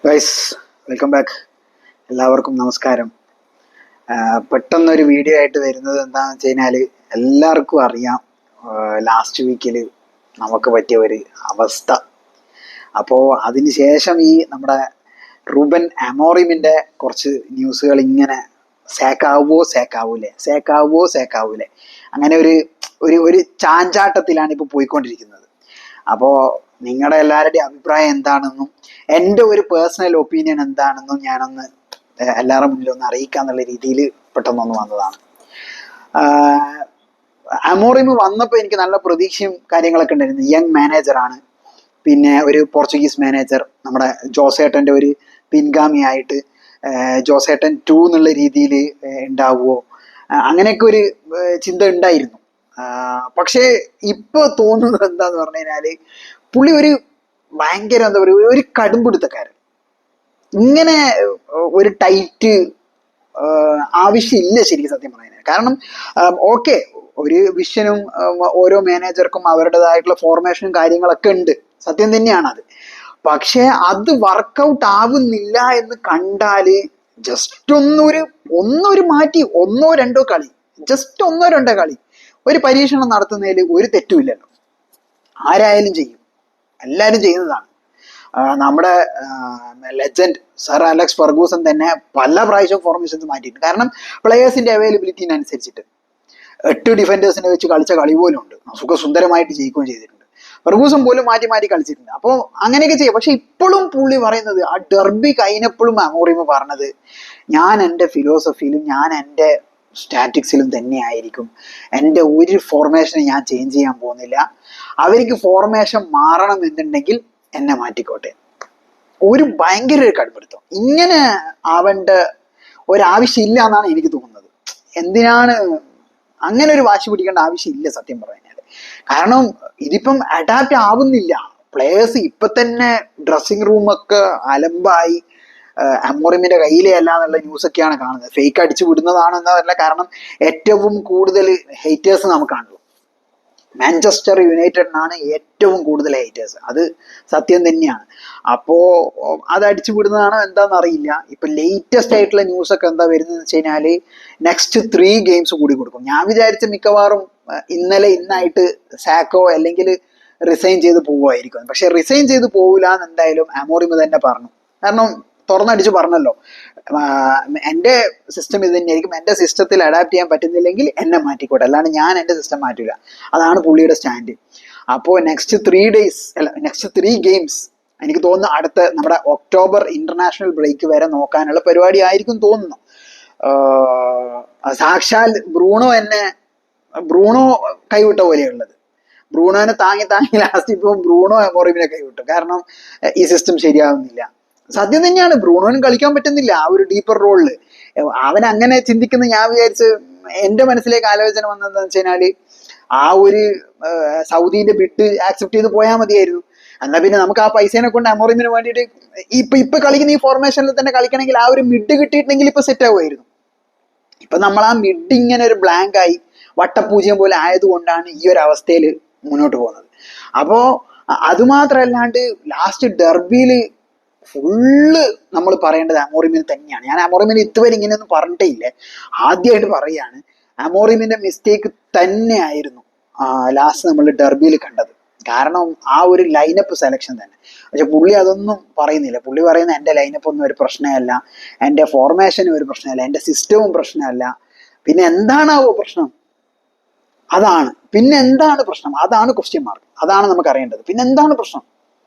Guys, welcome back. എല്ലാവർക്കും നമസ്കാരം. പെട്ടെന്നൊരു വീഡിയോ ആയിട്ട് വരുന്നത് എന്താണെന്ന് വെച്ച് കഴിഞ്ഞാൽ എല്ലാവർക്കും അറിയാം, ലാസ്റ്റ് വീക്കിൽ നമുക്ക് പറ്റിയ ഒരു അവസ്ഥ. അപ്പോൾ അതിന് ശേഷം ഈ നമ്മുടെ റൂബൻ അമോറിമിൻ്റെ കുറച്ച് ന്യൂസുകൾ ഇങ്ങനെ സേക്കാവൂലേ അങ്ങനെ ഒരു ഒരു ഒരു ചാഞ്ചാട്ടത്തിലാണ് ഇപ്പോൾ പോയിക്കൊണ്ടിരിക്കുന്നത്. അപ്പോൾ നിങ്ങളുടെ എല്ലാവരുടെയും അഭിപ്രായം എന്താണെന്നും എൻ്റെ ഒരു പേഴ്സണൽ ഒപ്പീനിയൻ എന്താണെന്നും ഞാനൊന്ന് എല്ലാവരുടെ മുന്നിൽ ഒന്ന് അറിയിക്കാന്നുള്ള രീതിയിൽ പെട്ടെന്നൊന്ന് വന്നതാണ്. അമോറിം വന്നപ്പോൾ എനിക്ക് നല്ല പ്രതീക്ഷയും കാര്യങ്ങളൊക്കെ ഉണ്ടായിരുന്നു. യങ് മാനേജറാണ്, പിന്നെ ഒരു പോർച്ചുഗീസ് മാനേജർ, നമ്മുടെ ജോസേട്ടൻ്റെ ഒരു പിൻഗാമിയായിട്ട് ജോസേട്ടൻ 2 എന്നുള്ള രീതിയിൽ ഉണ്ടാവുമോ, അങ്ങനെയൊക്കെ ഒരു ചിന്ത ഉണ്ടായിരുന്നു. പക്ഷേ ഇപ്പോൾ തോന്നുന്നത് എന്താന്ന് പറഞ്ഞു കഴിഞ്ഞാൽ പുള്ളി ഒരു ഭയങ്കര എന്താ പറയുക, ഒരു കടുംപിടുത്തക്കാരൻ. ഇങ്ങനെ ഒരു ടൈറ്റ് ആവശ്യമില്ല ശരിക്കും സത്യം പറയുന്നത്. കാരണം ഓക്കെ, ഒരു വിഷനും ഓരോ മാനേജർക്കും അവരുടേതായിട്ടുള്ള ഫോർമേഷനും കാര്യങ്ങളൊക്കെ ഉണ്ട്, സത്യം തന്നെയാണത്. പക്ഷെ അത് വർക്കൗട്ട് ആവുന്നില്ല എന്ന് കണ്ടാല് ജസ്റ്റ് ഒന്നൊരു മാറ്റി ഒന്നോ രണ്ടോ കളി, ജസ്റ്റ് ഒന്നോ രണ്ടോ കളി ഒരു പരീക്ഷണം നടത്തുന്നതിൽ ഒരു തെറ്റുമില്ലല്ലോ. ആരായാലും ചെയ്യും, എല്ലാവരും ചെയ്യുന്നതാണ്. നമ്മുടെ ലെജൻഡ് സർ അലക്സ് ഫെർഗൂസൺ തന്നെ പല പ്രാവശ്യം ഫോർമേഷൻസ് മാറ്റിയിട്ടുണ്ട്. കാരണം പ്ലെയേഴ്സിന്റെ അവൈലബിലിറ്റിനനുസരിച്ചിട്ട് 8 ഡിഫൻഡേഴ്സിനെ വെച്ച് കളിച്ച കളി പോലും ഉണ്ട്, സുഖസുന്ദരമായിട്ട് ജയിക്കുകയും ചെയ്തിട്ടുണ്ട്. ഫെർഗൂസൺ പോലും മാറ്റി മാറ്റി കളിച്ചിട്ടുണ്ട്. അപ്പോൾ അങ്ങനെയൊക്കെ ചെയ്യും. പക്ഷെ ഇപ്പോഴും പുള്ളി പറയുന്നത്, ആ ഡെർബി കഴിഞ്ഞപ്പോഴും അമോറിം പറഞ്ഞത്, ഞാൻ എൻ്റെ ഫിലോസഫിയിലും ഞാൻ എൻ്റെ സ്റ്റാറ്റിക്സിലും തന്നെയായിരിക്കും, എൻ്റെ ഒരു ഫോർമേഷനെ ഞാൻ ചേഞ്ച് ചെയ്യാൻ പോകുന്നില്ല. അവർക്ക് ഫോർമേഷൻ മാറണം എന്നുണ്ടെങ്കിൽ എന്നെ മാറ്റിക്കോട്ടെ. ഒരു ഭയങ്കര ഒരു കടുപ്പെടുത്തം. ഇങ്ങനെ ആവേണ്ട ഒരാവശ്യമില്ല എന്നാണ് എനിക്ക് തോന്നുന്നത്. എന്തിനാണ് അങ്ങനെ ഒരു വാശി പിടിക്കേണ്ട ആവശ്യമില്ല സത്യം പറഞ്ഞാൽ. കാരണം ഇതിപ്പം അഡാപ്റ്റ് ആവുന്നില്ല. പ്ലേയേഴ്സ് ഇപ്പൊ തന്നെ ഡ്രസ്സിംഗ് റൂമൊക്കെ അലമ്പായി. അമോറിമിന്റെ കയ്യിലേ അല്ല എന്നുള്ള ന്യൂസൊക്കെയാണ് കാണുന്നത്. ഫേക്ക് അടിച്ചു വിടുന്നതാണെന്നതല്ല, കാരണം ഏറ്റവും കൂടുതൽ ഹേറ്റേഴ്സ് നമുക്കാണല്ലോ. മാഞ്ചസ്റ്റർ യുണൈറ്റഡിനാണ് ഏറ്റവും കൂടുതൽ ഹേറ്റേഴ്സ്, അത് സത്യം തന്നെയാണ്. അപ്പോൾ അത് അടിച്ചു വിടുന്നതാണോ എന്താണെന്ന് അറിയില്ല. ഇപ്പൊ ലേറ്റസ്റ്റ് ആയിട്ടുള്ള ന്യൂസൊക്കെ എന്താ വരുന്നതെന്ന് വെച്ച് കഴിഞ്ഞാല് നെക്സ്റ്റ് 3 ഗെയിംസ് കൂടി കൊടുക്കും. ഞാൻ വിചാരിച്ച മിക്കവാറും ഇന്നായിട്ട് സാക്കോ അല്ലെങ്കിൽ റിസൈൻ ചെയ്ത് പോവുമായിരിക്കും. പക്ഷെ റിസൈൻ ചെയ്ത് പോവില്ല എന്ന് എന്തായാലും അമോറിം തന്നെ പറഞ്ഞു. കാരണം തുറന്നടിച്ച് പറഞ്ഞല്ലോ, എൻ്റെ സിസ്റ്റം ഇത് തന്നെയായിരിക്കും, എൻ്റെ സിസ്റ്റത്തിൽ അഡാപ്റ്റ് ചെയ്യാൻ പറ്റുന്നില്ലെങ്കിൽ എന്നെ മാറ്റിക്കോട്ടെ, അല്ലാണ്ട് ഞാൻ എൻ്റെ സിസ്റ്റം മാറ്റില്ല. അതാണ് പുള്ളിയുടെ സ്റ്റാൻഡ്. അപ്പോൾ നെക്സ്റ്റ് 3 ഗെയിംസ് എനിക്ക് തോന്നുന്നു അടുത്ത നമ്മുടെ ഒക്ടോബർ ഇന്റർനാഷണൽ ബ്രേക്ക് വരെ നോക്കാനുള്ള പരിപാടി ആയിരിക്കും തോന്നുന്നു. സാക്ഷാൽ ബ്രൂണോ കൈവിട്ട പോലെയുള്ളത്. ബ്രൂണോനെ താങ്ങി ലാസ്റ്റ് ഇപ്പോൾ ബ്രൂണോ അമോറിമിനെ കൈവിട്ടു. കാരണം ഈ സിസ്റ്റം ശരിയാവുന്നില്ല. സത്യം തന്നെയാണ്, ബ്രൂണോനും കളിക്കാൻ പറ്റുന്നില്ല ആ ഒരു ഡീപ്പർ റോളില്. അവൻ അങ്ങനെ ചിന്തിക്കുന്ന ഞാൻ വിചാരിച്ച്, എൻ്റെ മനസ്സിലേക്ക് ആലോചന വന്നതെന്ന് വെച്ച് കഴിഞ്ഞാല് ആ ഒരു സൗദീന്റെ ബിഡ് ആക്സെപ്റ്റ് ചെയ്ത് പോയാൽ മതിയായിരുന്നു. എന്നാൽ പിന്നെ നമുക്ക് ആ പൈസേനെ കൊണ്ട് അമോറിമിന് വേണ്ടിയിട്ട് ഇപ്പൊ കളിക്കുന്ന ഈ ഫോർമേഷനിൽ തന്നെ കളിക്കണമെങ്കിൽ ആ ഒരു മിഡ് കിട്ടിയിട്ടുണ്ടെങ്കിൽ ഇപ്പൊ സെറ്റ് ആവുമായിരുന്നു. ഇപ്പൊ നമ്മൾ ആ മിഡ് ഇങ്ങനെ ഒരു ബ്ലാങ്ക് ആയി വട്ടപൂജ്യം പോലെ ആയതുകൊണ്ടാണ് ഈ ഒരു അവസ്ഥയിൽ മുന്നോട്ട് പോകുന്നത്. അപ്പോ അതുമാത്രമല്ലാണ്ട് ലാസ്റ്റ് ഡെർബിയില് ഫുള്ള് നമ്മൾ പറയേണ്ടത് അമോറിമിന് തന്നെയാണ്. ഞാൻ അമോറിമിന് ഇതുവരെ ഇങ്ങനെയൊന്നും പറഞ്ഞിട്ടേ ഇല്ലേ, ആദ്യമായിട്ട് പറയാണ്. അമോറിമിന്റെ മിസ്റ്റേക്ക് തന്നെയായിരുന്നു ലാസ്റ്റ് നമ്മൾ ഡെർബിയിൽ കണ്ടത്. കാരണം ആ ഒരു ലൈനപ്പ് സെലക്ഷൻ തന്നെ. പക്ഷെ പുള്ളി അതൊന്നും പറയുന്നില്ല. പുള്ളി പറയുന്നത് എൻ്റെ ലൈനപ്പ് ഒന്നും ഒരു പ്രശ്നമല്ല, എൻ്റെ ഫോർമേഷനും ഒരു പ്രശ്നമല്ല, എൻ്റെ സിസ്റ്റവും പ്രശ്നമല്ല. പിന്നെ എന്താണാവോ പ്രശ്നം? പിന്നെ എന്താണ് പ്രശ്നം? അതാണ് ക്വസ്റ്റ്യൻ മാർക്ക്. അതാണ് നമുക്ക് അറിയേണ്ടത്. പിന്നെ എന്താണ് പ്രശ്നം?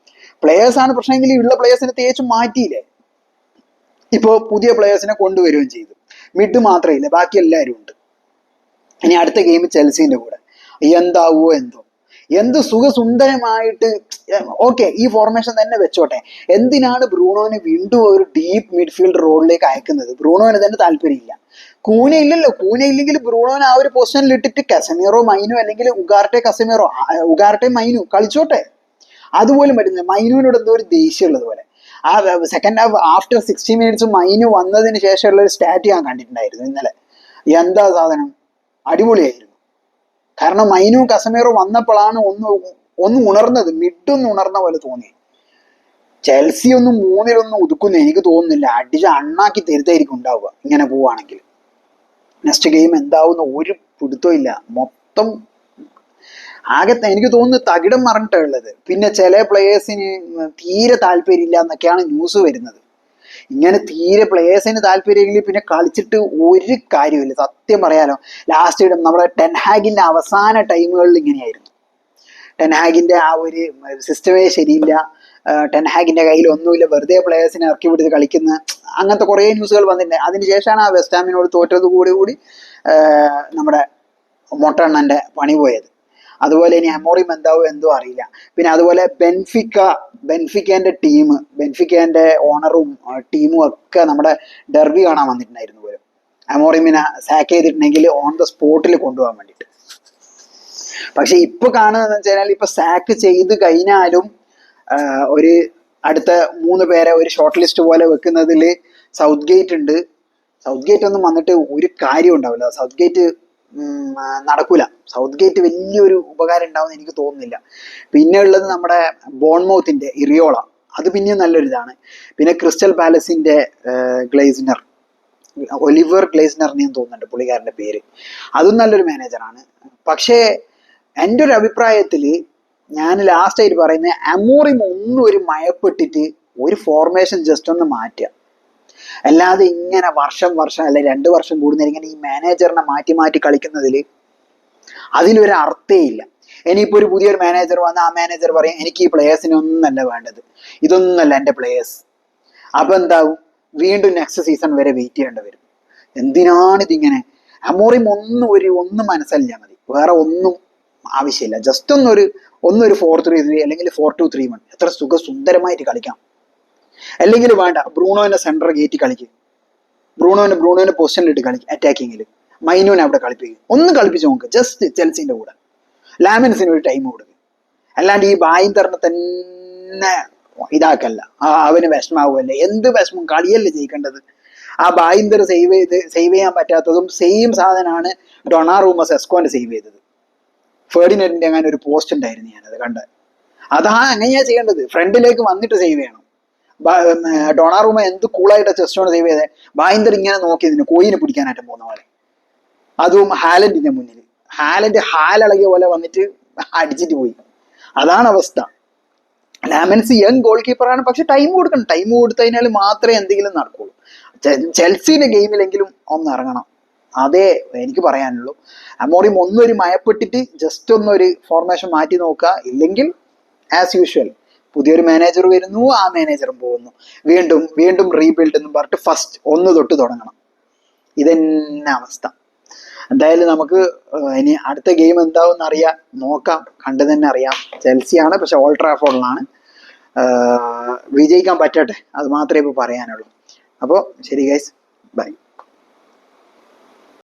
പ്ലേയേഴ്സാണ് പ്രശ്നമെങ്കിൽ ഉള്ള പ്ലേയേഴ്സിനെ തേച്ച് മാറ്റിയില്ലേ. ഇപ്പോൾ പുതിയ പ്ലേയേഴ്സിനെ കൊണ്ടുവരികയും ചെയ്തു. മിഡ് മാത്രമേ, ബാക്കി എല്ലാവരും ഉണ്ട്. ഇനി അടുത്ത ഗെയിം ചെൽസിന്റെ കൂടെ എന്താവോ എന്ത് സുഖസുന്ദരമായിട്ട് ഓക്കെ, ഈ ഫോർമേഷൻ തന്നെ വെച്ചോട്ടെ. എന്തിനാണ് ബ്രൂണോനെ വീണ്ടും ഒരു ഡീപ്പ് മിഡ്ഫീൽഡ് റോളിലേക്ക് അയക്കുന്നത്? ബ്രൂണോന് തന്നെ താല്പര്യമില്ല. കൂന ഇല്ലെങ്കിൽ ബ്രൂണോനെ ആ ഒരു പൊസിഷനിൽ ഇട്ടിട്ട് കസമീറോ മൈനു, അല്ലെങ്കിൽ ഉഗാർട്ടെ മൈനു കളിച്ചോട്ടെ. അതുപോലും പറ്റുന്നില്ല. മൈനുവിനോട് എന്തോ ഒരു ദേഷ്യം ഉള്ളത് പോലെ. ആ സെക്കൻഡ് ഹാഫ് ആഫ്റ്റർ 60 മിനിറ്റ്സ് മൈനു വന്നതിന് ശേഷമുള്ള ഒരു സ്റ്റാറ്റ് ഞാൻ കണ്ടിട്ടുണ്ടായിരുന്നു ഇന്നലെ. എന്താ സാധനം, അടിപൊളിയായിരുന്നു. കാരണം മൈനുവും കസമീറോ വന്നപ്പോഴാണ് ഒന്ന് ഉണർന്നത്, മിഡൊന്ന് ഉണർന്ന പോലെ തോന്നി. ചെൽസി ഒന്നും 3-1 ഒതുക്കുന്നു എനിക്ക് തോന്നുന്നില്ല. അടിച്ച് അണ്ണാക്കി തരുത്തായിരിക്കും ഉണ്ടാവുക ഇങ്ങനെ പോവുകയാണെങ്കിൽ. നെക്സ്റ്റ് ഗെയിം എന്താവുന്ന ഒരു പിടുത്തവും ഇല്ല. മൊത്തം ആകെ എനിക്ക് തോന്നുന്നു തകിടം മറിഞ്ഞിട്ടുള്ളത്. പിന്നെ ചില പ്ലേയേഴ്സിന് തീരെ താല്പര്യമില്ല എന്നൊക്കെയാണ് ന്യൂസ് വരുന്നത്. ഇങ്ങനെ തീരെ പ്ലേയേഴ്സിന് താല്പര്യമില്ലെങ്കിൽ പിന്നെ കളിച്ചിട്ട് ഒരു കാര്യമില്ല. സത്യം പറയാലോ, ലാസ്റ്റ് നമ്മുടെ ടെൻഹാഗിന്റെ അവസാന ടൈമുകളിൽ ഇങ്ങനെയായിരുന്നു. ടെൻഹാഗിന്റെ ആ ഒരു സിസ്റ്റമേ ശരിയില്ല. ടെൻഹാഗിന്റെ കയ്യിൽ ഒന്നുമില്ല, വെറുതെ പ്ലേയേഴ്സിനെ ഇറക്കി വിടുത്ത് കളിക്കുന്ന അങ്ങനത്തെ കുറേ ന്യൂസുകൾ വന്നിട്ടുണ്ട്. അതിനുശേഷമാണ് ആ വെസ്റ്റാമിനോട് തോറ്റത് കൂടി നമ്മുടെ മൊട്ടണ്ണന്റെ പണി പോയത്. അതുപോലെ ഇനി അമോറിം എന്താവും എന്തോ അറിയില്ല. പിന്നെ അതുപോലെ ബെൻഫിക്കേന്റെ ടീം, ബെൻഫിക്കേന്റെ ഓണറും ടീമും ഒക്കെ നമ്മുടെ ഡെർബി കാണാൻ വന്നിട്ടുണ്ടായിരുന്നു പോലും. അമോറിമിനെ സാക്ക് ചെയ്തിട്ടുണ്ടെങ്കിൽ ഓൺ ദ സ്പോട്ടിൽ കൊണ്ടുപോകാൻ വേണ്ടിയിട്ട്. പക്ഷെ ഇപ്പൊ കാണുന്നതെന്ന് വെച്ചാൽ ഇപ്പൊ സാക്ക് ചെയ്ത് കഴിഞ്ഞാലും ഒരു അടുത്ത 3 പേരെ ഒരു ഷോർട്ട് ലിസ്റ്റ് പോലെ വെക്കുന്നതിൽ സൗത്ത് ഗേറ്റ് ഉണ്ട്. സൗത്ത് ഗേറ്റ് ഒന്നും വന്നിട്ട് ഒരു കാര്യം ഉണ്ടാവില്ല. സൗത്ത് ഗേറ്റ് നടക്കൂല. സൗത്ത് ഗേറ്റ് വലിയൊരു ഉപകാരം ഉണ്ടാവുമെന്ന് എനിക്ക് തോന്നുന്നില്ല. പിന്നെ ഉള്ളത് നമ്മുടെ ബോൺമൗത്തിന്റെ ഇറിയോള, അത് പിന്നെയും നല്ലൊരു ഇതാണ്. പിന്നെ ക്രിസ്റ്റൽ പാലസിന്റെ ഗ്ലേസ്നർ, ഒലിവർ ഗ്ലേസ്നറിനെയും തോന്നുന്നുണ്ട് പുള്ളിക്കാരന്റെ പേര്. അതും നല്ലൊരു മാനേജറാണ്. പക്ഷേ എൻ്റെ ഒരു അഭിപ്രായത്തിൽ ഞാൻ ലാസ്റ്റ് ആയിട്ട് പറയുന്നത്, അമോറിം ഒന്നും ഒരു മയപ്പെട്ടിട്ട് ഒരു ഫോർമേഷൻ ജസ്റ്റ് ഒന്ന് മാറ്റുക. അല്ലാതെ ഇങ്ങനെ വർഷം അല്ലെ 2 വർഷം കൂടുന്നതിൽ ഇങ്ങനെ ഈ മാനേജറിനെ മാറ്റി കളിക്കുന്നതിൽ അതിലൊരു അർത്ഥേ ഇല്ല. ഇനിയിപ്പോൾ ഒരു പുതിയൊരു മാനേജർ വന്ന് ആ മാനേജർ പറയും എനിക്ക് ഈ പ്ലേയേഴ്സിനെ ഒന്നല്ല വേണ്ടത്, ഇതൊന്നല്ല എൻ്റെ പ്ലേയേഴ്സ്. അപ്പം എന്താവും, വീണ്ടും നെക്സ്റ്റ് സീസൺ വരെ വെയിറ്റ് ചെയ്യേണ്ടി വരും. എന്തിനാണിതിങ്ങനെ? അമോറിം ഒന്നും മനസ്സിലാൽ മതി, വേറെ ഒന്നും ആവശ്യമില്ല. ജസ്റ്റ് ഒന്നൊരു 4-3-3 അല്ലെങ്കിൽ 4-2-3-1 എത്ര സുന്ദരമായിട്ട് കളിക്കാം. അല്ലെങ്കിൽ വേണ്ട, ബ്രൂണോനെ സെന്റർ കയറ്റി കളിക്കും, ബ്രൂണോനെ പൊസിഷനിലിട്ട് കളിക്കും അറ്റാക്കിങ്ങിൽ, മൈനോനെ അവിടെ കളിപ്പിക്കും. ഒന്ന് കളിപ്പിച്ച് നോക്ക് ജസ്റ്റ് ചെൽസിന്റെ കൂടെ. ലാമിൻസിന് ഒരു ടൈം കൊടുക്കും. അല്ലാണ്ട് ഈ ബായിന്തറിനെ തന്നെ ഇതാക്കല്ല, അവന് വിഷമാവുമല്ലേ. എന്ത് വിഷമം, കളിയല്ലേ ജയിക്കേണ്ടത്. ആ ബായിന്തർ സേവ് ചെയ്യാൻ പറ്റാത്തതും സെയിം സാധനമാണ് ഡൊണാറൂമ സെസ്കോന്റെ സേവ് ചെയ്തത്. ഫെർഡിനൻഡിന്റെ അങ്ങനെ ഒരു പോസ്റ്റ് ഉണ്ടായിരുന്നു, ഞാനത് കണ്ടത്. അങ്ങനെയാ ചെയ്യേണ്ടത്, ഫ്രണ്ടിലേക്ക് വന്നിട്ട് സേവ് ചെയ്യണം. ഡൊണാറൂമ എന്ത് കൂളായിട്ട് ചെസ്റ്റോണ് സേവ് ചെയ്തത്. ബായിന്തർ ഇങ്ങനെ നോക്കിയതിന് കോയിനെ പിടിക്കാനായിട്ട് പോകുന്ന പോലെ, അതും ഹാലൻഡിന്റെ മുന്നിൽ. ഹാലിളകിയ പോലെ വന്നിട്ട് അടിച്ചിട്ട് പോയി. അതാണ് അവസ്ഥ. ലാമൻസ് യങ് ഗോൾ കീപ്പറാണ്, പക്ഷെ ടൈം കൊടുക്കണം. ടൈം കൊടുത്തു കഴിഞ്ഞാൽ മാത്രമേ എന്തെങ്കിലും നടക്കുള്ളൂ. ചെൽസിന്റെ ഗെയിമിലെങ്കിലും ഒന്ന് ഇറങ്ങണം, അതേ എനിക്ക് പറയാനുള്ളൂ. അമോറിം ഒന്നൊരു മയപ്പെട്ടിട്ട് ജസ്റ്റ് ഒന്നൊരു ഫോർമേഷൻ മാറ്റി നോക്കുക. ഇല്ലെങ്കിൽ ആസ് യൂഷ്വൽ പുതിയൊരു മാനേജർ വരുന്നു, ആ മാനേജറും പോകുന്നു, വീണ്ടും റീബിൽഡ് എന്ന് പറഞ്ഞിട്ട് ഫസ്റ്റ് 1 തൊട്ട് തുടങ്ങണം. ഇതന്നെ അവസ്ഥ. എന്തായാലും നമുക്ക് ഇനി അടുത്ത ഗെയിം എന്താവും അറിയാം, നോക്കാം, കണ്ടു തന്നെ അറിയാം. ചെൽസിയാണ്, പക്ഷെ ഓൾഡ് ട്രാഫോർഡിലാണ്. വിജയിക്കാൻ പറ്റട്ടെ, അത് മാത്രമേ ഇപ്പോൾ പറയാനുള്ളൂ. അപ്പോൾ ശരി ഗൈസ്, ബൈ.